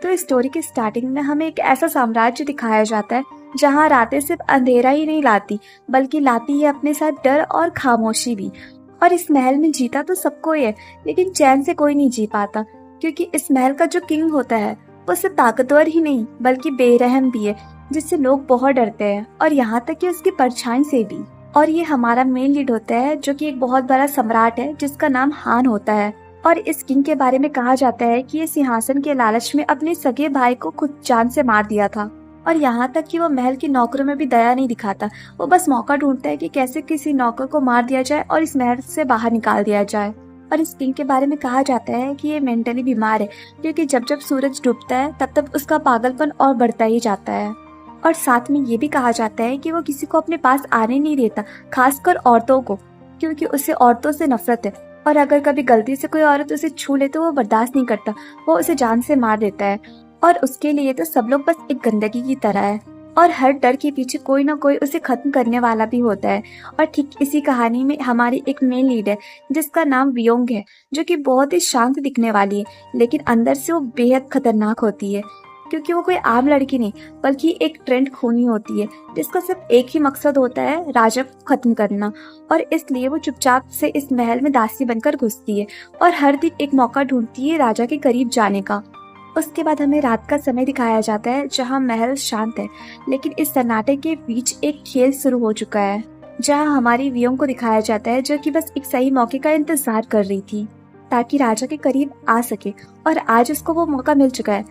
तो इस स्टोरी की स्टार्टिंग में हमें एक ऐसा साम्राज्य दिखाया जाता है जहाँ रातें सिर्फ अंधेरा ही नहीं लाती बल्कि लाती है अपने साथ डर और खामोशी भी। और इस महल में जीता तो सबको ही है, लेकिन चैन से कोई नहीं जी पाता, क्योंकि इस महल का जो किंग होता है वो सिर्फ ताकतवर ही नहीं बल्कि बेरहम भी है, जिससे लोग बहुत डरते हैं, और यहाँ तक कि उसकी परछाई से भी। और ये हमारा मेन लीड होता है जो कि एक बहुत बड़ा सम्राट है जिसका नाम हान होता है। और इस किंग के बारे में कहा जाता है कि ये सिंहासन के लालच में अपने सगे भाई को खुद जान से मार दिया था। और यहाँ तक कि वो महल के नौकरों में भी दया नहीं दिखाता, वो बस मौका ढूंढता है कि कैसे किसी नौकर को मार दिया जाए और इस महल से बाहर निकाल दिया जाए। और इस किंग के बारे में कहा जाता है कि ये मेंटली बीमार है, क्योंकि जब जब सूरज डूबता है तब तब उसका पागलपन और बढ़ता ही जाता है। और साथ में ये भी कहा जाता है कि वो किसी को अपने पास आने नहीं देता, खासकर औरतों को, क्योंकि उसे औरतों से नफरत है। और अगर कभी गलती से कोई औरत उसे छू ले तो वो बर्दाश्त नहीं करता, वो उसे जान से मार देता है। और उसके लिए तो सब लोग बस एक गंदगी की तरह है, और हर डर के पीछे कोई ना कोई उसे खत्म करने वाला भी होता है। और ठीक इसी कहानी में हमारी एक मेन लीड है जिसका नाम वियोंग है, जो कि बहुत ही शांत दिखने वाली है, लेकिन अंदर से वो बेहद खतरनाक होती है, क्योंकि वो कोई आम लड़की नहीं बल्कि एक ट्रेंड खूनी होती है जिसका सिर्फ एक ही मकसद होता है, राजा को खत्म करना। और इसलिए वो चुपचाप से इस महल में दासी बनकर घुसती है और हर दिन एक मौका ढूंढती है राजा के करीब जाने का। उसके बाद हमें रात का समय दिखाया जाता है जहाँ महल शांत है, लेकिन इस सन्नाटे के बीच एक खेल शुरू हो चुका है, जहाँ हमारी वियोंग को दिखाया जाता है जो कि बस एक सही मौके का इंतजार कर रही थी ताकि राजा के करीब आ सके। और आज उसको वो मौका मिल चुका है,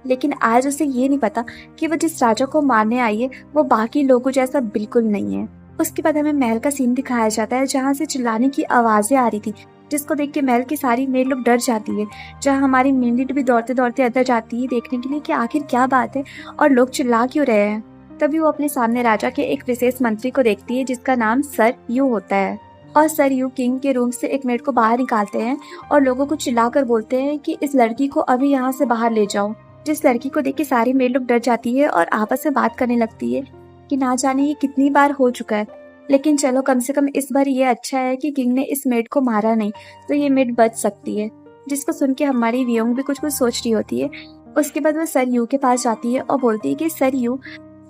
लेकिन आज उसे ये नहीं पता कि वो जिस राजा को मारने आई है वो बाकी लोगों जैसा बिल्कुल नहीं है। उसके बाद हमें महल का सीन दिखाया जाता है जहाँ से चिल्लाने की आवाजें आ रही थी, जिसको देख के महल की सारी मेड लोग डर जाती है, जहाँ हमारी मेन लीड भी दौड़ते दौड़ते अंदर जाती है देखने के लिए कि आखिर क्या बात है और लोग चिल्ला क्यों रहे हैं। तभी वो अपने सामने राजा के एक विशेष मंत्री को देखती है जिसका नाम सर यू होता है। और सर यू किंग के रूम से एक मेड को बाहर निकालते हैं और लोगों को चिल्लाकर बोलते हैं कि इस लड़की को अभी यहाँ से बाहर ले जाओ। जिस लड़की को देख के सारी मेड लोग डर जाती है और आपस में बात करने लगती है कि ना जाने ये कितनी बार हो चुका है, लेकिन चलो कम से कम इस बार ये अच्छा है कि किंग ने इस मेड को मारा नहीं, तो ये मेड बच सकती है। जिसको सुन के हमारी वियोंग भी कुछ कुछ सोच रही होती है। उसके बाद वो सर यू के पास जाती है और बोलती है कि सर यू,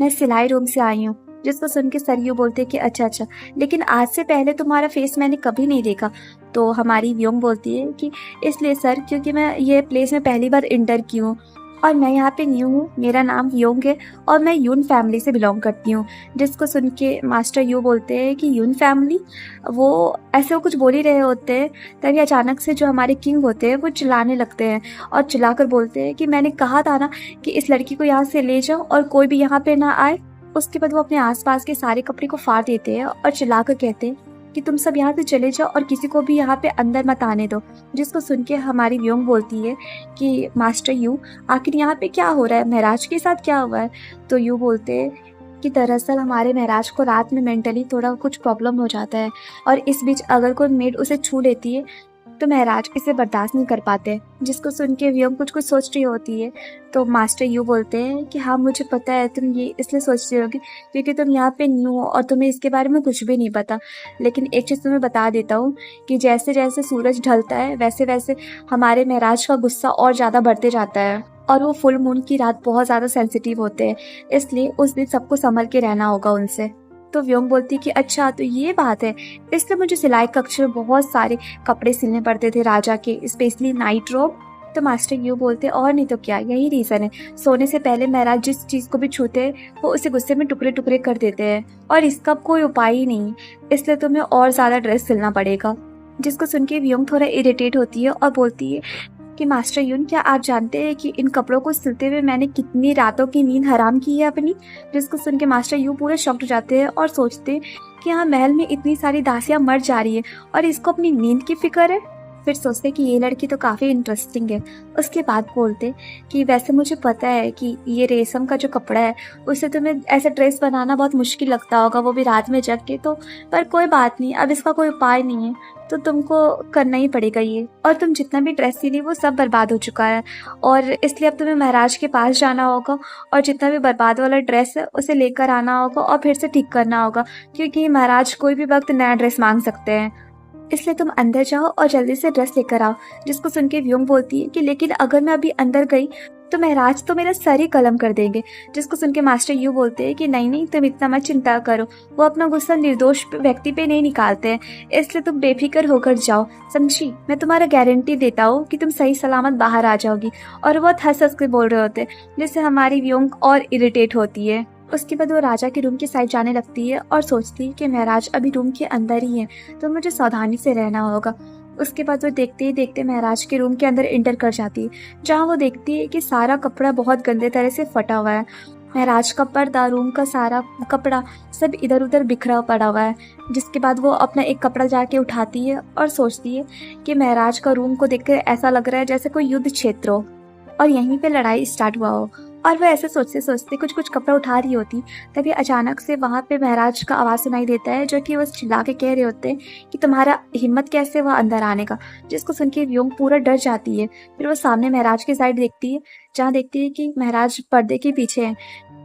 मैं सिलाई रूम से आई हूँ। जिसको सुन के सर यू बोलते हैं कि अच्छा, लेकिन आज से पहले तुम्हारा फेस मैंने कभी नहीं देखा। तो हमारी वियोंग बोलती है कि इसलिए सर, क्योंकि मैं ये प्लेस में पहली बार इंटर की हूँ और मैं यहाँ पे न्यू हूँ, मेरा नाम योंग है और मैं यून फैमिली से बिलोंग करती हूँ। जिसको सुन के मास्टर यू बोलते हैं कि यून फैमिली, वो ऐसे वो कुछ बोल ही रहे होते हैं, तभी अचानक से जो हमारे किंग होते हैं वो चिल्लाने लगते हैं और चिल्लाकर बोलते हैं कि मैंने कहा था ना कि इस लड़की को यहाँ से ले जाओ और कोई भी यहाँ पे ना आए। उसके बाद वो अपने आसपास के सारे कपड़े को फाड़ देते हैं और चिल्लाकर कहते हैं कि तुम सब यहाँ से चले जाओ और किसी को भी यहाँ पे अंदर मत आने दो। जिसको सुन के हमारी वियोंग बोलती है कि मास्टर यू, आखिर यहाँ पे क्या हो रहा है, महराज के साथ क्या हुआ है। तो यू बोलते हैं कि दरअसल हमारे महराज को रात में मेंटली थोड़ा कुछ प्रॉब्लम हो जाता है, और इस बीच अगर कोई मेड उसे छू लेती है तो महराज इसे बर्दाश्त नहीं कर पाते। जिसको सुन के वियोंग कुछ कुछ सोच रही होती है। तो मास्टर यू बोलते हैं कि हाँ मुझे पता है, तुम ये इसलिए सोच रही होगी क्योंकि तुम यहाँ पे न्यू हो और तुम्हें इसके बारे में कुछ भी नहीं पता, लेकिन एक चीज़ तुम्हें बता देता हूँ कि जैसे जैसे सूरज ढलता है वैसे वैसे हमारे महराज का गुस्सा और ज़्यादा बढ़ते जाता है, और वो फुल मून की रात बहुत ज़्यादा सेंसिटिव होते हैं, इसलिए उस दिन सबको संभल के रहना होगा उनसे। तो वियोंग बोलती कि अच्छा तो ये बात है, इसलिए मुझे सिलाई कक्ष में बहुत सारे कपड़े सिलने पड़ते थे राजा के, स्पेशली नाइट रोब। तो मास्टर यू बोलते और नहीं तो क्या, यही रीज़न है, सोने से पहले महाराज जिस चीज़ को भी छूते हैं वो उसे गुस्से में टुकड़े टुकड़े कर देते हैं, और इसका कोई उपाय ही नहीं, इसलिए तुम्हें और ज़्यादा ड्रेस सिलना पड़ेगा। जिसको सुन के वियोंग थोड़ा इरिटेट होती है और बोलती है कि मास्टर यून, क्या आप जानते हैं कि इन कपड़ों को सिलते हुए मैंने कितनी रातों की नींद हराम की है अपनी। जिसको सुन के मास्टर यू पूरे शॉक्ड हो जाते हैं और सोचते हैं कि हाँ महल में इतनी सारी दासियां मर जा रही है और इसको अपनी नींद की फिक्र है। फिर सोचते कि ये लड़की तो काफ़ी इंटरेस्टिंग है। उसके बाद बोलते कि वैसे मुझे पता है कि ये रेशम का जो कपड़ा है उससे तुम्हें ऐसा ड्रेस बनाना बहुत मुश्किल लगता होगा, वो भी रात में जग के, तो पर कोई बात नहीं, अब इसका कोई उपाय नहीं है, तो तुमको करना ही पड़ेगा ये। और तुम जितना भी ड्रेस सिली वो सब बर्बाद हो चुका है, और इसलिए अब तुम्हें महाराज के पास जाना होगा और जितना भी बर्बाद वाला ड्रेस है उसे लेकर आना होगा और फिर से ठीक करना होगा, क्योंकि महाराज कोई भी वक्त नया ड्रेस मांग सकते हैं। इसलिए तुम अंदर जाओ और जल्दी से ड्रेस लेकर आओ। जिसको सुन के व्योम बोलती है कि लेकिन अगर मैं अभी अंदर गई तो महराज तो मेरा सर ही कलम कर देंगे। जिसको सुन के मास्टर यूँ बोलते हैं कि नहीं नहीं, तुम इतना मत चिंता करो, वो अपना गुस्सा निर्दोष व्यक्ति पे नहीं निकालते हैं, इसलिए तुम बेफिक्र होकर जाओ, समझी। मैं तुम्हारा गारंटी देता हूँ कि तुम सही सलामत बाहर आ जाओगी। और वो हंस हंस के बोल रहे होते हैं, जिससे हमारी व्योम और इरिटेट होती है। उसके बाद वो राजा के रूम की साइड जाने लगती है और सोचती है कि महराज अभी रूम के अंदर ही है, तो मुझे सावधानी से रहना होगा। उसके बाद वो देखते ही देखते महराज के रूम के अंदर एंटर कर जाती है, जहाँ वो देखती है कि सारा कपड़ा बहुत गंदे तरह से फटा हुआ है। महराज का पर्दा, रूम का सारा कपड़ा सब इधर उधर बिखरा पड़ा हुआ है। जिसके बाद वो अपना एक कपड़ा जाके उठाती है और सोचती है कि महराज का रूम को देखकर ऐसा लग रहा है जैसे कोई युद्ध क्षेत्र हो और यहीं पे लड़ाई स्टार्ट हुआ हो। और वह ऐसे सोचते सोचते कुछ कुछ कपड़ा उठा रही होती, तभी अचानक से वहाँ पे महराज का आवाज़ सुनाई देता है, जो कि वो चिल्ला के कह रहे होते हैं कि तुम्हारा हिम्मत कैसे हुआ अंदर आने का। जिसको सुन के व्योम पूरा डर जाती है। फिर वो सामने महराज की साइड देखती है, जहाँ देखती है कि महराज पर्दे के पीछे हैं,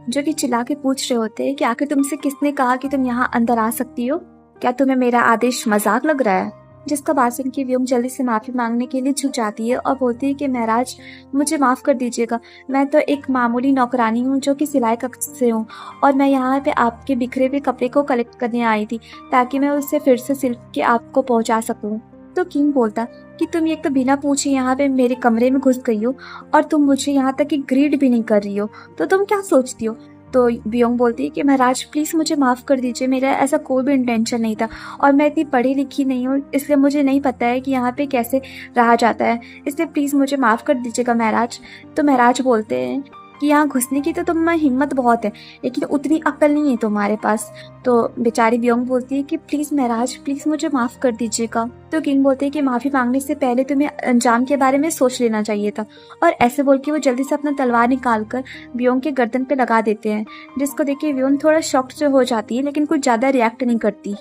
जो कि चिल्ला के पूछ रहे होते हैं कि आखिर तुमसे किसने कहा कि तुम यहाँ अंदर आ सकती हो? क्या तुम्हें मेरा आदेश मजाक लग रहा है? जिसका बात सुन के व्योम जल्दी से माफ़ी मांगने के लिए झुक जाती है और बोलती है कि महराज मुझे माफ़ कर दीजिएगा, मैं तो एक मामूली नौकरानी हूँ जो कि सिलाई कक्ष से हूँ, और मैं यहाँ पे आपके बिखरे हुए कपड़े को कलेक्ट करने आई थी ताकि मैं उसे फिर से सिल के आपको पहुँचा सकूँ। तो किंग बोलता कि तुम एक तो बिना पूछे यहाँ पे मेरे कमरे में घुस गई हो और तुम मुझे यहाँ तक कि ग्रीड भी नहीं कर रही हो, तो तुम क्या सोचती हो? तो व्योम बोलती है कि महाराज प्लीज़ मुझे माफ़ कर दीजिए, मेरा ऐसा कोई भी इंटेंशन नहीं था, और मैं इतनी पढ़ी लिखी नहीं हूँ, इसलिए मुझे नहीं पता है कि यहाँ पे कैसे रहा जाता है, इसलिए प्लीज़ मुझे माफ़ कर दीजिएगा महाराज। तो महाराज बोलते हैं कि यहाँ घुसने की तो तुम्हें हिम्मत बहुत है, लेकिन उतनी अक्ल नहीं है तुम्हारे पास। तो बेचारी व्योम बोलती है कि प्लीज़ महाराज प्लीज़ मुझे माफ़ कर दीजिएगा। तो किंग बोलते हैं कि माफ़ी मांगने से पहले तुम्हें अंजाम के बारे में सोच लेना चाहिए था। और ऐसे बोल के वो जल्दी से अपना तलवार निकाल कर व्योम के गर्दन पे लगा देते हैं, जिसको देख के व्योम थोड़ा शॉक्ड जो हो जाती है, लेकिन कुछ ज़्यादा रिएक्ट नहीं करती।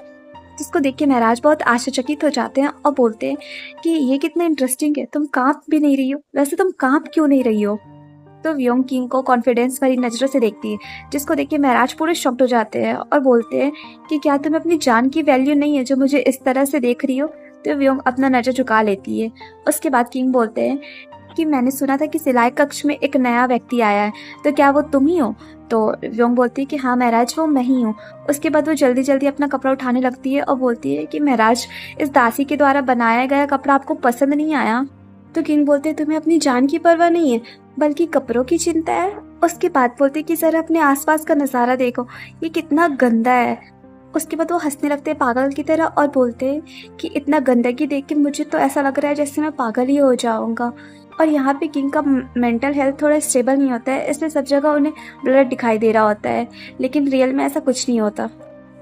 जिसको देख के महाराज बहुत आश्चर्यचकित हो जाते हैं और बोलते हैं कि ये कितना इंटरेस्टिंग है, तुम काँप भी नहीं रही हो, वैसे तुम काँप क्यों नहीं रही हो? तो व्योम किंग को कॉन्फिडेंस भरी नज़रों से देखती है, जिसको देख के महाराज पूरे शॉक्ड हो जाते हैं और बोलते हैं कि क्या तुम्हें अपनी जान की वैल्यू नहीं है जो मुझे इस तरह से देख रही हो? तो व्योम अपना नज़र झुका लेती है। उसके बाद किंग बोलते हैं कि मैंने सुना था कि सिलाई कक्ष में एक नया व्यक्ति आया है, तो क्या वो तुम ही हो? तो व्योम बोलती है कि हाँ महाराज वो मैं ही हूँ। उसके बाद वो जल्दी जल्दी अपना कपड़ा उठाने लगती है और बोलती है कि महाराज इस दासी के द्वारा बनाया गया कपड़ा आपको पसंद नहीं आया? तो किंग बोलते हैं तुम्हें अपनी जान की परवाह नहीं है बल्कि कपड़ों की चिंता है। उसके बाद बोलते कि सर अपने आसपास का नज़ारा देखो, ये कितना गंदा है। उसके बाद वो हंसने लगते हैं पागल की तरह और बोलते हैं कि इतना गंदगी देख के मुझे तो ऐसा लग रहा है जैसे मैं पागल ही हो जाऊंगा। और यहाँ पे किंग का मेंटल हेल्थ थोड़ा स्टेबल नहीं होता है, इसलिए सब जगह उन्हें ब्लड दिखाई दे रहा होता है, लेकिन रियल में ऐसा कुछ नहीं होता।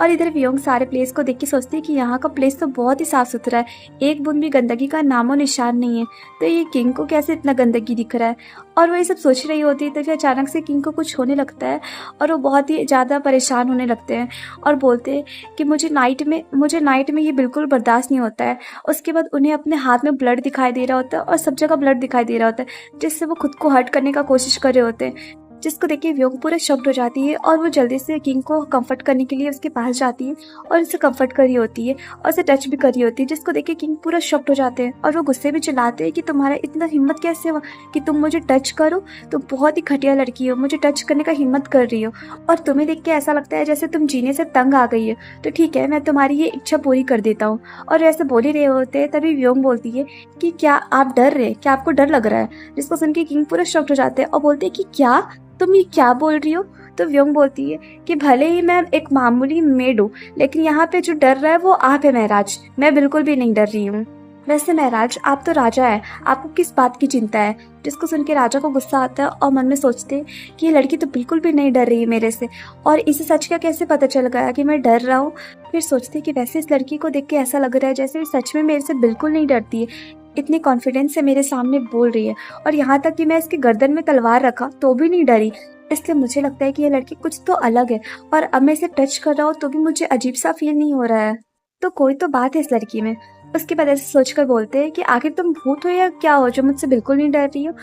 और इधर व्योम सारे प्लेस को देख के सोचती है कि यहाँ का प्लेस तो बहुत ही साफ सुथरा है, एक बूंद भी गंदगी का नामो निशान नहीं है, तो ये किंग को कैसे इतना गंदगी दिख रहा है? और वो ये सब सोच रही होती है, तो फिर अचानक से किंग को कुछ होने लगता है और वो बहुत ही ज़्यादा परेशान होने लगते हैं और बोलते हैं कि मुझे नाइट में ये बिल्कुल बर्दाश्त नहीं होता है। उसके बाद उन्हें अपने हाथ में ब्लड दिखाई दे रहा होता है और सब जगह ब्लड दिखाई दे रहा होता है, जिससे वो खुद को हर्ट करने का कोशिश कर रहे होते हैं। जिसको देख के व्योम पूरा शॉक्ड हो जाती है और वो जल्दी से किंग को कंफर्ट करने के लिए उसके पास जाती है और उसे कंफर्ट कर रही होती है और उसे टच भी कर रही होती है, जिसको देख के किंग पूरा शॉक्ड हो जाते हैं और वो गुस्से में चिल्लाते हैं कि तुम्हारा इतना हिम्मत कैसे हुआ कि तुम मुझे टच करो? तुम बहुत ही घटिया लड़की हो, मुझे टच करने का हिम्मत कर रही हो, और तुम्हें देख के ऐसा लगता है जैसे तुम जीने से तंग आ गई है, तो ठीक है मैं तुम्हारी ये इच्छा पूरी कर देता हूँ। और वैसे बोल ही रहे होते हैं तभी व्योम बोलती है कि क्या आप डर रहे, क्या आपको डर लग रहा है? जिसको सुन के किंग पूरा शॉक्ड हो जाते हैं और बोलते हैं कि क्या तुम ये क्या बोल रही हो? तो व्योम बोलती है कि भले ही मैं एक मामूली मेड हूँ, लेकिन यहाँ पे जो डर रहा है वो आप है महाराज, मैं बिल्कुल भी नहीं डर रही हूँ। वैसे महाराज आप तो राजा है, आपको किस बात की चिंता है? जिसको सुन के राजा को गुस्सा आता है और मन में सोचते हैं कि ये लड़की तो बिल्कुल भी नहीं डर रही है मेरे से, और इसे सच का कैसे पता चल गया कि मैं डर रहा हूँ? फिर सोचते कि वैसे इस लड़की को देख के ऐसा लग रहा है जैसे सच में मेरे से बिल्कुल नहीं डरती है, इतने कॉन्फिडेंस से मेरे सामने बोल रही है, और यहाँ तक कि मैं इसके गर्दन में तलवार रखा तो भी नहीं डरी। इसलिए मुझे लगता है कि ये लड़की कुछ तो अलग है, और अब मैं इसे टच कर रहा हूँ तो भी मुझे अजीब सा फील नहीं हो रहा है, तो कोई तो बात है इस लड़की में। उसके बाद ऐसे सोचकर बोलते हैं कि आखिर तुम भूत हो या क्या हो जो मुझसे बिल्कुल नहीं डर रही हो?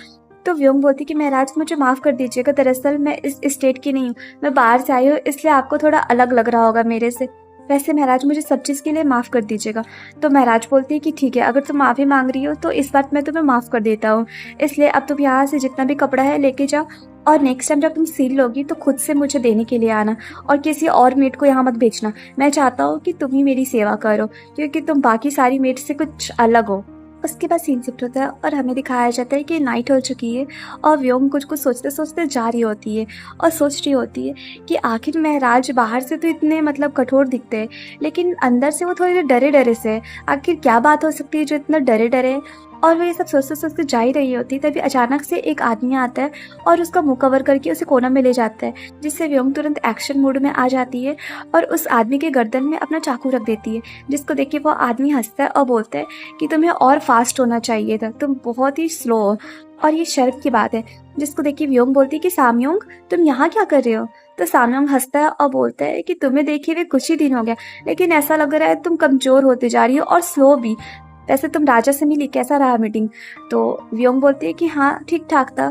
तो व्योम बोलती कि महाराज मुझे माफ़ कर दीजिएगा, दरअसल मैं इस स्टेट की नहीं हूँ, मैं बाहर से आई हूँ, इसलिए आपको थोड़ा अलग लग रहा होगा मेरे से। वैसे महाराज मुझे सब चीज़ के लिए माफ़ कर दीजिएगा। तो महाराज बोलती है कि ठीक है, अगर तुम माफ़ी मांग रही हो तो इस बात मैं तुम्हें माफ़ कर देता हूँ। इसलिए अब तुम यहाँ से जितना भी कपड़ा है लेके जाओ, और नेक्स्ट टाइम जब तुम सील लोगी तो खुद से मुझे देने के लिए आना, और किसी और मेड को यहाँ मत भेजना। मैं चाहता हूँ कि तुम ही मेरी सेवा करो, क्योंकि तुम बाकी सारी मेड से कुछ अलग हो। उसके बाद सीन शिफ्ट होता है और हमें दिखाया जाता है कि नाइट हो चुकी है और व्योम कुछ कुछ सोचते सोचते जा रही होती है और सोच रही होती है कि आखिर महराज बाहर से तो इतने मतलब कठोर दिखते हैं, लेकिन अंदर से वो थोड़े डरे डरे से है। आखिर क्या बात हो सकती है जो इतना डरे डरे है। और वो ये सब सोचते सोचते जा ही रही होती, तभी अचानक से एक आदमी आता है और उसका मुंह कवर करके उसे कोना में ले जाता है, जिससे व्योम तुरंत एक्शन मोड में आ जाती है और उस आदमी के गर्दन में अपना चाकू रख देती है, जिसको देख के वो आदमी हंसता है और बोलता है कि तुम्हें और फास्ट होना चाहिए था, तुम बहुत ही स्लो हो और ये शर्म की बात है। जिसको देख के व्योम बोलती है कि सामयोंग तुम यहाँ क्या कर रहे हो। तो सामयोंग हंसता है और बोलता है कि तुम्हें देखे हुए कुछ ही दिन हो गया, लेकिन ऐसा लग रहा है तुम कमजोर होते जा रही हो और स्लो भी। वैसे तुम राजा से मिली, कैसा रहा मीटिंग। तो व्योम बोलती है कि हाँ ठीक ठाक था,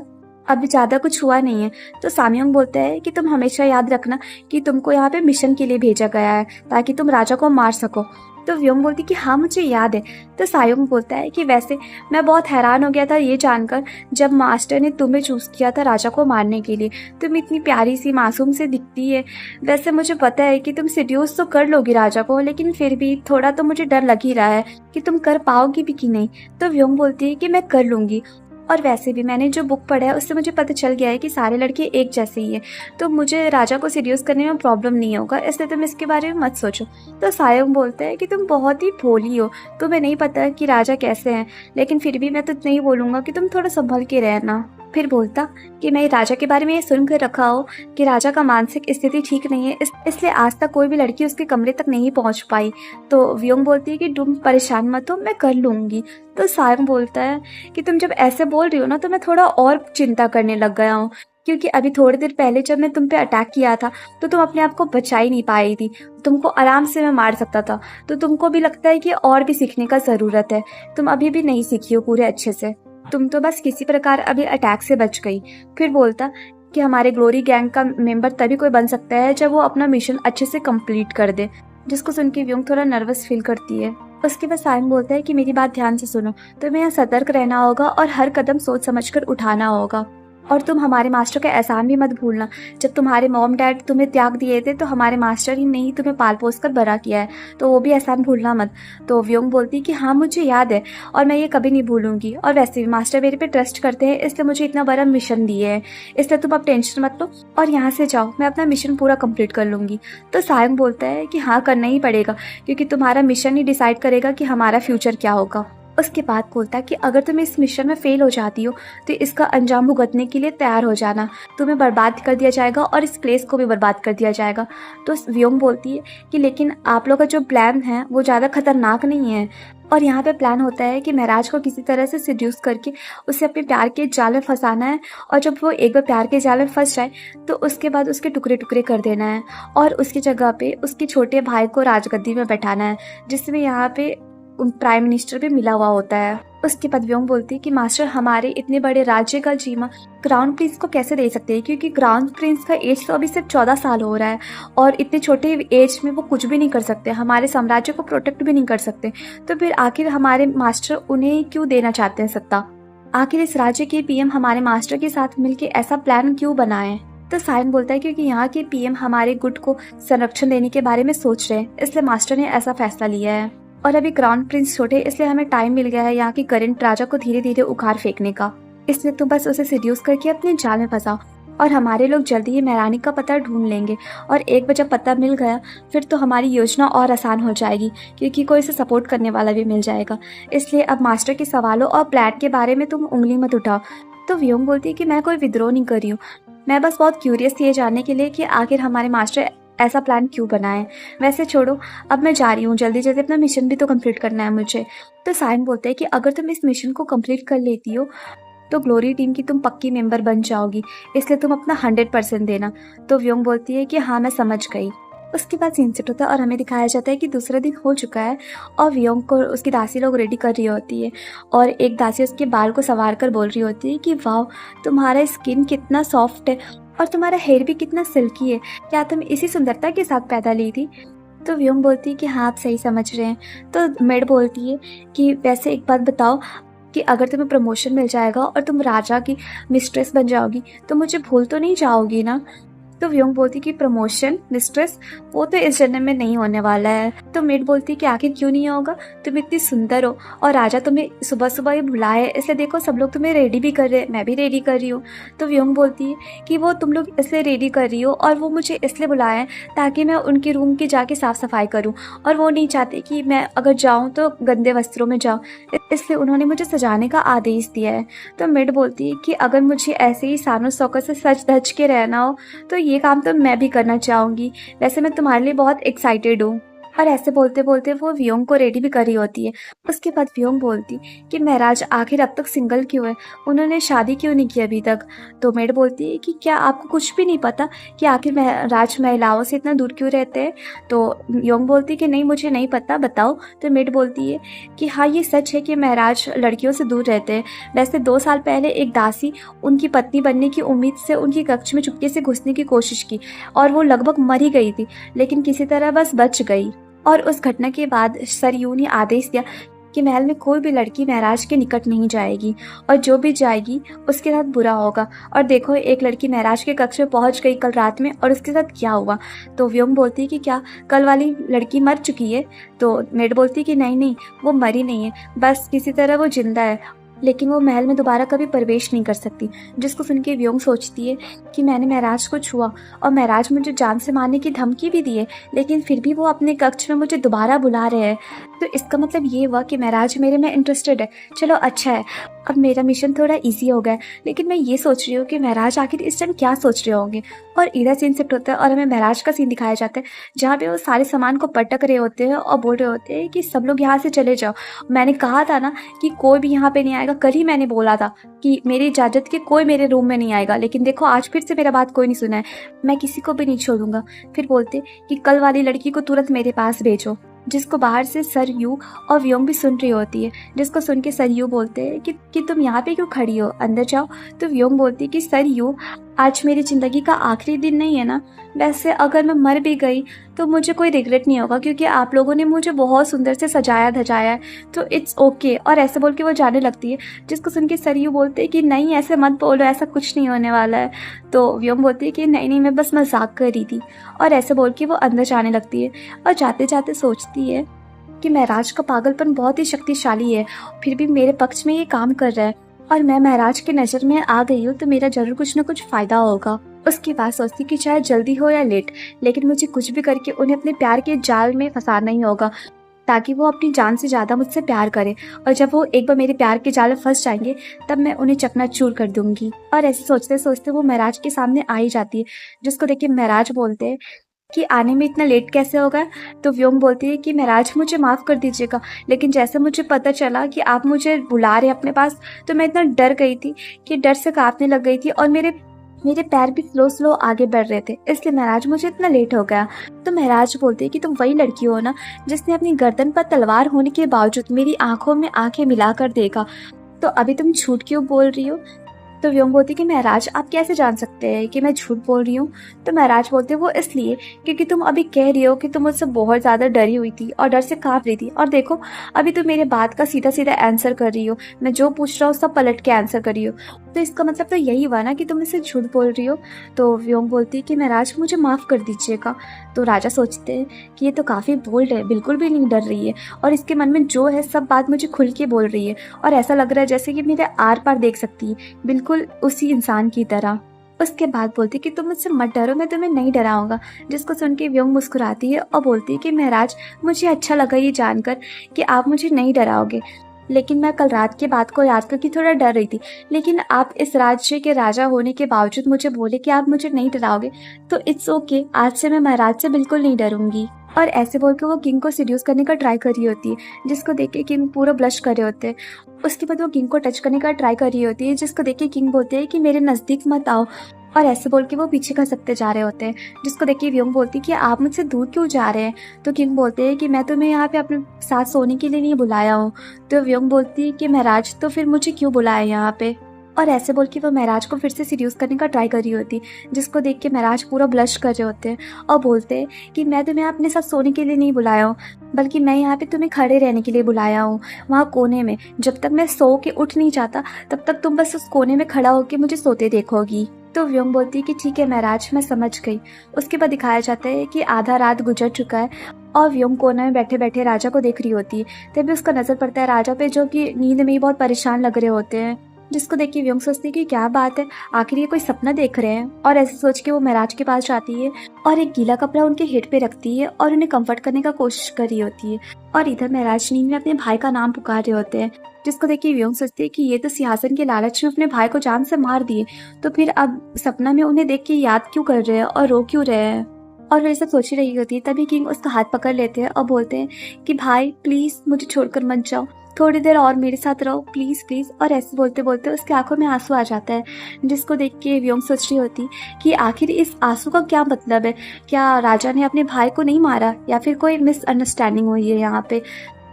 अभी ज़्यादा कुछ हुआ नहीं है। तो सामयोंग बोलता है कि तुम हमेशा याद रखना कि तुमको यहाँ पे मिशन के लिए भेजा गया है ताकि तुम राजा को मार सको। तो व्योम बोलती कि हाँ मुझे याद है। तो सायोंग बोलता है कि वैसे मैं बहुत हैरान हो गया था ये जानकर जब मास्टर ने तुम्हें चूज़ किया था राजा को मारने के लिए। तुम इतनी प्यारी सी मासूम से दिखती है। वैसे मुझे पता है कि तुम सिड्यूस तो कर लोगी राजा को, लेकिन फिर भी थोड़ा तो मुझे डर लग ही रहा है कि तुम कर पाओगी भी कि नहीं। तो व्योम बोलती है कि मैं कर लूँगी, और वैसे भी मैंने जो बुक पढ़ा है उससे मुझे पता चल गया है कि सारे लड़के एक जैसे ही है, तो मुझे राजा को सीड्यूस करने में प्रॉब्लम नहीं होगा, इसलिए तुम इसके बारे में मत सोचो। तो सायोंग बोलता है कि तुम बहुत ही भोली हो, तुम्हें नहीं पता कि राजा कैसे हैं, लेकिन फिर भी मैं तो नहीं बोलूँगा कि तुम थोड़ा संभल के रहना। फिर बोलता कि मैं राजा के बारे में ये सुनकर रखा हो कि राजा का मानसिक स्थिति ठीक नहीं है, इसलिए आज तक कोई भी लड़की उसके कमरे तक नहीं पहुंच पाई। तो व्योम बोलती है कि तुम परेशान मत हो, मैं कर लूँगी। तो सायोंग बोलता है कि तुम जब ऐसे बोल रही हो ना तो मैं थोड़ा और चिंता करने लग गया हूँ, क्योंकि अभी थोड़ी देर पहले जब मैं तुम पे अटैक किया था तो तुम अपने आप को बचा ही नहीं पाई थी, तुमको आराम से मैं मार सकता था। तो तुमको भी लगता है कि और भी सीखने का ज़रूरत है, तुम अभी भी नहीं सीखी हो पूरे अच्छे से, तुम तो बस किसी प्रकार अभी अटैक से बच गई। फिर बोलता कि हमारे ग्लोरी गैंग का मेंबर तभी कोई बन सकता है जब वो अपना मिशन अच्छे से कंप्लीट कर दे। जिसको सुन के व्योम थोड़ा नर्वस फील करती है। उसके बाद सायन बोलता है कि मेरी बात ध्यान से सुनो, तुम्हें यहाँ सतर्क रहना होगा और हर कदम सोच समझकर उठाना होगा, और तुम हमारे मास्टर का एहसान भी मत भूलना। जब तुम्हारे मॉम डैड तुम्हें त्याग दिए थे तो हमारे मास्टर ही ने ही तुम्हें पाल पोस कर बड़ा किया है, तो वो भी एहसान भूलना मत। तो व्योम बोलती कि हाँ मुझे याद है और मैं ये कभी नहीं भूलूंगी, और वैसे भी मास्टर मेरे पे ट्रस्ट करते हैं इसलिए मुझे इतना बड़ा मिशन दिए है, इसलिए तुम अब टेंशन मत लो और यहाँ से जाओ, मैं अपना मिशन पूरा कंप्लीट कर लूँगी। तो सायंग बोलता है कि हाँ करना ही पड़ेगा, क्योंकि तुम्हारा मिशन ही डिसाइड करेगा कि हमारा फ्यूचर क्या होगा। उसके बाद बोलता कि अगर तुम इस मिशन में फेल हो जाती हो तो इसका अंजाम भुगतने के लिए तैयार हो जाना, तुम्हें बर्बाद कर दिया जाएगा और इस प्लेस को भी बर्बाद कर दिया जाएगा। तो व्योम बोलती है कि लेकिन आप लोग का जो प्लान है वो ज़्यादा खतरनाक नहीं है, और यहाँ पे प्लान होता है कि महराज को किसी तरह से सिड्यूस करके उसे अपने प्यार के जाल में फंसाना है, और जब वो एक बार प्यार के जाल में फंस जाए तो उसके बाद उसके टुकड़े टुकड़े कर देना है और उसकी जगह पे उसके छोटे भाई को राजगद्दी में बैठाना है, जिसमें यहाँ पे प्राइम मिनिस्टर भी मिला हुआ होता है। उसके बाद व्योम बोलती है कि मास्टर हमारे इतने बड़े राज्य का जीमा क्राउन प्रिंस को कैसे दे सकते हैं, क्योंकि क्राउन प्रिंस का एज तो अभी सिर्फ 14 साल हो रहा है और इतने छोटे एज में वो कुछ भी नहीं कर सकते, हमारे साम्राज्य को प्रोटेक्ट भी नहीं कर सकते। तो फिर आखिर हमारे मास्टर उन्हें क्यों देना चाहते हैं सत्ता, आखिर इस राज्य के पीएम हमारे मास्टर के साथ मिलकर ऐसा प्लान क्यों बनाए। तो सायन बोलता है क्योंकि यहाँ के पीएम हमारे गुट को संरक्षण देने के बारे में सोच रहे हैं, इसलिए मास्टर ने ऐसा फैसला लिया है, और अभी क्राउन प्रिंस छोटे इसलिए हमें टाइम मिल गया है यहाँ की करंट राजा को धीरे धीरे उखाड़ फेंकने का, इसलिए तुम बस उसे सिड्यूस करके अपने जाल में फंसाओ और हमारे लोग जल्दी ही महारानी का पता ढूंढ लेंगे, और एक बार जब पता मिल गया फिर तो हमारी योजना और आसान हो जाएगी, क्योंकि कोई इसे सपोर्ट करने वाला भी मिल जाएगा। इसलिए अब मास्टर के सवालों और प्लान के बारे में तुम उंगली मत उठाओ। तो व्योम बोलती है कि मैं कोई विद्रोह नहीं कर रही हूँ, मैं बस बहुत क्यूरियस थी ये जानने के लिए कि आखिर हमारे मास्टर ऐसा प्लान क्यों बनाए। वैसे छोड़ो, अब मैं जा रही हूँ, जल्दी जल्दी अपना मिशन भी तो कंप्लीट करना है मुझे। तो सायन बोलते हैं कि अगर तुम इस मिशन को कंप्लीट कर लेती हो तो ग्लोरी टीम की तुम पक्की मेंबर बन जाओगी, इसलिए तुम अपना 100% देना। तो व्योम बोलती है कि हाँ मैं समझ गई। उसके बाद सीन सेट होता है और हमें दिखाया जाता है कि दूसरा दिन हो चुका है और व्योम को उसकी दासी लोग रेडी कर रही होती है, और एक दासी उसके बाल को संवार कर बोल रही होती है कि वाह तुम्हारा स्किन कितना सॉफ्ट है और तुम्हारा हेयर भी कितना सिल्की है, क्या तुम इसी सुंदरता के साथ पैदा ली थी। तो व्योम बोलती है कि हाँ आप सही समझ रहे हैं। तो मेड बोलती है कि वैसे एक बात बताओ कि अगर तुम्हें प्रमोशन मिल जाएगा और तुम राजा की मिस्ट्रेस बन जाओगी तो मुझे भूल तो नहीं जाओगी ना। तो व्योम बोलती कि प्रमोशन मिस्ट्रेस वो तो इस जन्म में नहीं होने वाला है। तो मेड बोलती कि आखिर क्यों नहीं होगा, तुम इतनी सुंदर हो और राजा तुम्हें सुबह सुबह ही बुलाए, इसलिए देखो सब लोग तुम्हें रेडी भी कर रहे हैं, मैं भी रेडी कर रही हूँ। तो व्योम बोलती है कि वो तुम लोग इसलिए रेडी कर रही हो और वो मुझे इसलिए बुलाए हैं ताकि मैं उनके रूम की जाके साफ सफाई करूँ, और वो नहीं चाहते कि मैं अगर जाऊँ तो गंदे वस्त्रों में जाऊँ, इसलिए उन्होंने मुझे सजाने का आदेश दिया है। तो मेड बोलती है कि अगर मुझे ऐसे ही सानों सौकत से सच धज के रहना हो तो ये काम तो मैं भी करना चाहूँगी, वैसे मैं तुम्हारे लिए बहुत एक्साइटेड हूँ। और ऐसे बोलते बोलते वो व्योम को रेडी भी कर रही होती है। उसके बाद व्योम बोलती कि महराज आखिर अब तक सिंगल क्यों है, उन्होंने शादी क्यों नहीं की अभी तक। तो मेड बोलती है कि क्या आपको कुछ भी नहीं पता कि आखिर महराज महिलाओं से इतना दूर क्यों रहते हैं। तो व्योम बोलती है कि नहीं मुझे नहीं पता, बताओ। तो मेड बोलती है कि हाँ ये सच है कि महराज लड़कियों से दूर रहते हैं। वैसे 2 साल पहले एक दासी उनकी पत्नी बनने की उम्मीद से उनकी कक्ष में चुपके से घुसने की कोशिश की और वो लगभग मर ही गई थी, लेकिन किसी तरह बस बच गई। और उस घटना के बाद सरयू ने आदेश दिया कि महल में कोई भी लड़की महराज के निकट नहीं जाएगी, और जो भी जाएगी उसके साथ बुरा होगा। और देखो एक लड़की महराज के कक्ष में पहुंच गई कल रात में, और उसके साथ क्या हुआ। तो व्योम बोलती है कि क्या कल वाली लड़की मर चुकी है। तो मेड बोलती है कि नहीं नहीं, वो मरी नहीं है, बस किसी तरह वो जिंदा है, लेकिन वो महल में दोबारा कभी प्रवेश नहीं कर सकती। जिसको सुन के व्योम सोचती है कि मैंने महराज को छुआ और महराज मुझे जान से मारने की धमकी भी दी है, लेकिन फिर भी वो अपने कक्ष में मुझे दोबारा बुला रहे हैं। तो इसका मतलब ये हुआ कि महराज मेरे में इंटरेस्टेड है। चलो अच्छा है, अब मेरा मिशन थोड़ा इजी हो गया है। लेकिन मैं ये सोच रही हूँ कि महराज आखिर इस टाइम क्या सोच रहे होंगे। और इधर सीन शिफ्ट होता है और हमें महराज का सीन दिखाया जाता है, जहाँ पे वो सारे सामान को पटक रहे होते हैं और बोल रहे होते हैं कि सब लोग यहाँ से चले जाओ। मैंने कहा था ना कि कोई भी यहाँ पे नहीं आएगा, कल ही मैंने बोला था कि मेरी इजाज़त के कोई मेरे रूम में नहीं आएगा, लेकिन देखो आज फिर से मेरा बात कोई नहीं सुना है, मैं किसी को भी नहीं छोड़ूंगा। फिर बोलते कि कल वाली लड़की को तुरंत मेरे पास भेजो, जिसको बाहर से सरयू और व्योम भी सुन रही होती है। जिसको सुन के सरयू बोलते हैं कि तुम यहाँ पे क्यों खड़ी हो, अंदर जाओ। तो व्योम बोलती है कि सरयू आज मेरी ज़िंदगी का आखिरी दिन नहीं है ना, वैसे अगर मैं मर भी गई तो मुझे कोई रिग्रेट नहीं होगा, क्योंकि आप लोगों ने मुझे बहुत सुंदर से सजाया धजाया है, तो इट्स ओके। और ऐसे बोल के वो जाने लगती है। जिसको सुन के सरयू बोलते हैं कि नहीं ऐसे मत बोलो, ऐसा कुछ नहीं होने वाला है। तो व्योम बोलती है कि नहीं नहीं, मैं बस मजाक कर रही थी। और ऐसे बोल के वो अंदर जाने लगती है और जाते जाते सोचती है कि महराज का पागलपन बहुत ही शक्तिशाली है, फिर भी मेरे पक्ष में ये काम कर रहा है, और मैं महराज की नज़र में आ गई हूँ तो मेरा जरूर कुछ न कुछ फ़ायदा होगा। उसके बाद सोचती कि चाहे जल्दी हो या लेट, लेकिन मुझे कुछ भी करके उन्हें अपने प्यार के जाल में फंसाना ही होगा, ताकि वो अपनी जान से ज़्यादा मुझसे प्यार करे। और जब वो एक बार मेरे प्यार के जाल में फंस जाएंगे तब मैं उन्हें चकनाचूर कर दूंगी। और ऐसे सोचते सोचते वो महराज के सामने आ ही जाती है। जिसको देख के महराज बोलते हैं कि आने में इतना लेट कैसे हो गया। तो व्योम बोलती है कि महराज मुझे माफ़ कर दीजिएगा, लेकिन जैसे मुझे पता चला कि आप मुझे बुला रहे हैं अपने पास, तो मैं इतना डर गई थी कि डर से कांपने लग गई थी, और मेरे पैर भी स्लो स्लो आगे बढ़ रहे थे, इसलिए महराज मुझे इतना लेट हो गया। तो महराज बोलते हैं कि तुम वही लड़की हो ना जिसने अपनी गर्दन पर तलवार होने के बावजूद मेरी आंखों में आंखें मिलाकर देखा, तो अभी तुम झूठ क्यों बोल रही हो। तो व्योम बोलती कि महराज आप कैसे जान सकते हैं कि मैं झूठ बोल रही हूँ। तो महराज बोलते वो इसलिए क्योंकि तुम अभी कह रही हो कि तुम मुझसे बहुत ज़्यादा डरी हुई थी और डर से कांप रही थी, और देखो अभी तुम मेरे बात का सीधा सीधा आंसर कर रही हो, मैं जो पूछ रहा हूँ सब पलट के आंसर कर रही हो, तो इसका मतलब तो यही हुआ ना कि तुम इससे झूठ बोल रही हो। तो व्योम बोलती कि महराज मुझे माफ़ कर दीजिएगा। तो राजा सोचते हैं कि ये तो काफ़ी बोल्ड है, बिल्कुल भी नहीं डर रही है, और इसके मन में जो है सब बात मुझे खुल के बोल रही है, और ऐसा लग रहा है जैसे कि मेरे आर पार देख सकती है, बिल्कुल उसी इंसान की तरह। उसके बाद बोलती कि तुम मुझसे मत डरो, मैं तुम्हें नहीं डराऊंगा। जिसको सुन के व्योम मुस्कुराती है और बोलती है कि महराज मुझे अच्छा लगा ये जानकर कि आप मुझे नहीं डराओगे, लेकिन मैं कल रात की बात को याद करके थोड़ा डर रही थी, लेकिन आप इस राज्य के राजा होने के बावजूद मुझे बोले कि आप मुझे नहीं डराओगे, तो इट्स ओके, आज से मैं महाराज से बिल्कुल नहीं डरूंगी। और ऐसे बोल के वो किंग को सीड्यूस करने का ट्राई कर रही होती है, जिसको देख के किंग पूरा ब्लश कर रहे होते हैं। उसके बाद वो किंग को टच करने का ट्राई कर रही होती है, जिसको देख के किंग बोलते हैं कि मेरे नज़दीक मत आओ, और ऐसे बोल के वो पीछे खसकते जा रहे होते हैं। जिसको देख के व्योम बोलती है कि आप मुझसे दूर क्यों जा रहे हैं। तो किंग बोलते हैं कि मैं तुम्हें यहाँ पे अपने साथ सोने के लिए नहीं बुलाया हूँ। तो व्योम बोलती है कि महाराज तो फिर मुझे क्यों बुलाया यहाँ पे। और ऐसे बोल के वो महराज को फिर से सीड्यूस करने का ट्राई कर रही होती, जिसको देख के महराज पूरा ब्लश कर रहे होते हैं और बोलते हैं कि मैं तुम्हें अपने साथ सोने के लिए नहीं बुलाया हूँ, बल्कि मैं यहाँ पे तुम्हें खड़े रहने के लिए बुलाया हूँ, वहाँ कोने में। जब तक मैं सो के उठ नहीं जाता तब तक तुम बस उस कोने में खड़ा होकर मुझे सोते देखोगी। तो व्योम बोलती है कि ठीक है महराज, मैं समझ गई। उसके बाद दिखाया जाता है कि आधा रात गुजर चुका है और व्योम कोने में बैठे बैठे राजा को देख रही होती है। तभी उसका नजर पड़ता है राजा पे, जो कि नींद में ही बहुत परेशान लग रहे होते हैं, जिसको देख के व्योम सोचती है कि क्या बात है, आखिर ये कोई सपना देख रहे हैं। और ऐसे सोच के वो महराज के पास जाती है और एक गीला कपड़ा उनके हेड पे रखती है और उन्हें कंफर्ट करने का कोशिश कर रही होती है। और इधर महराज नींद में अपने भाई का नाम पुकार रहे होते हैं, जिसको देख के व्योम सोचती है कि ये तो सिंहासन के लालच में अपने भाई को जान से मार दिए, तो फिर अब सपना में उन्हें देख के याद क्यों कर रहे हैं और रो क्यों रहे हैं। और वे सब सोच ही रही होती है, तभी किंग उसका हाथ पकड़ लेते हैं और बोलते हैं कि भाई प्लीज मुझे छोड़कर मत जाओ, थोड़ी देर और मेरे साथ रहो प्लीज प्लीज। और ऐसे बोलते बोलते उसकी आंखों में आंसू आ जाता है, जिसको देख के व्योम सोच रही होती कि आखिर इस आंसू का क्या मतलब है, क्या राजा ने अपने भाई को नहीं मारा या फिर कोई मिसअंडरस्टैंडिंग हुई है यहाँ पे।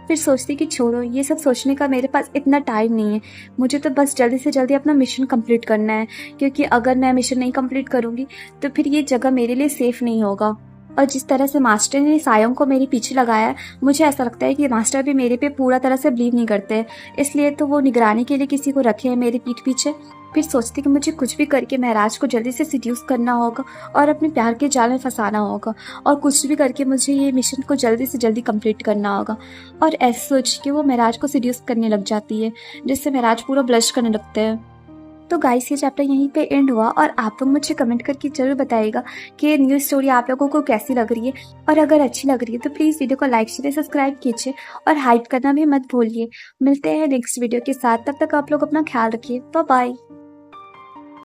फिर सोचती कि छोड़ो, ये सब सोचने का मेरे पास इतना टाइम नहीं है, मुझे तो बस जल्दी से जल्दी अपना मिशन कंप्लीट करना है, क्योंकि अगर मैं मिशन नहीं कंप्लीट करूँगी तो फिर ये जगह मेरे लिए सेफ नहीं होगा। और जिस तरह से मास्टर ने सायों को मेरे पीछे लगाया है, मुझे ऐसा लगता है कि मास्टर भी मेरे पे पूरा तरह से बिलीव नहीं करते, इसलिए तो वो निगरानी के लिए किसी को रखे हैं मेरे पीठ पीछे। फिर सोचती कि मुझे कुछ भी करके महराज को जल्दी से सिड्यूस करना होगा और अपने प्यार के जाल में फंसाना होगा, और कुछ भी करके मुझे ये मिशन को जल्दी से जल्दी कंप्लीट करना होगा। और ऐसे सोच के वो महराज को सिड्यूस करने लग जाती है, जिससे महराज पूरा ब्लश करने लगते हैं। तो गाइस, ये चैप्टर यहीं पे एंड हुआ और आप लोग मुझे कमेंट करके जरूर बताइएगा कि ये न्यू स्टोरी आप लोगों को कैसी लग रही है, और अगर अच्छी लग रही है तो प्लीज़ वीडियो को लाइक शेयर सब्सक्राइब कीजिए और हाइप करना भी मत भूलिए। मिलते हैं नेक्स्ट वीडियो के साथ, तब तक आप लोग अपना ख्याल रखिए। Bye bye.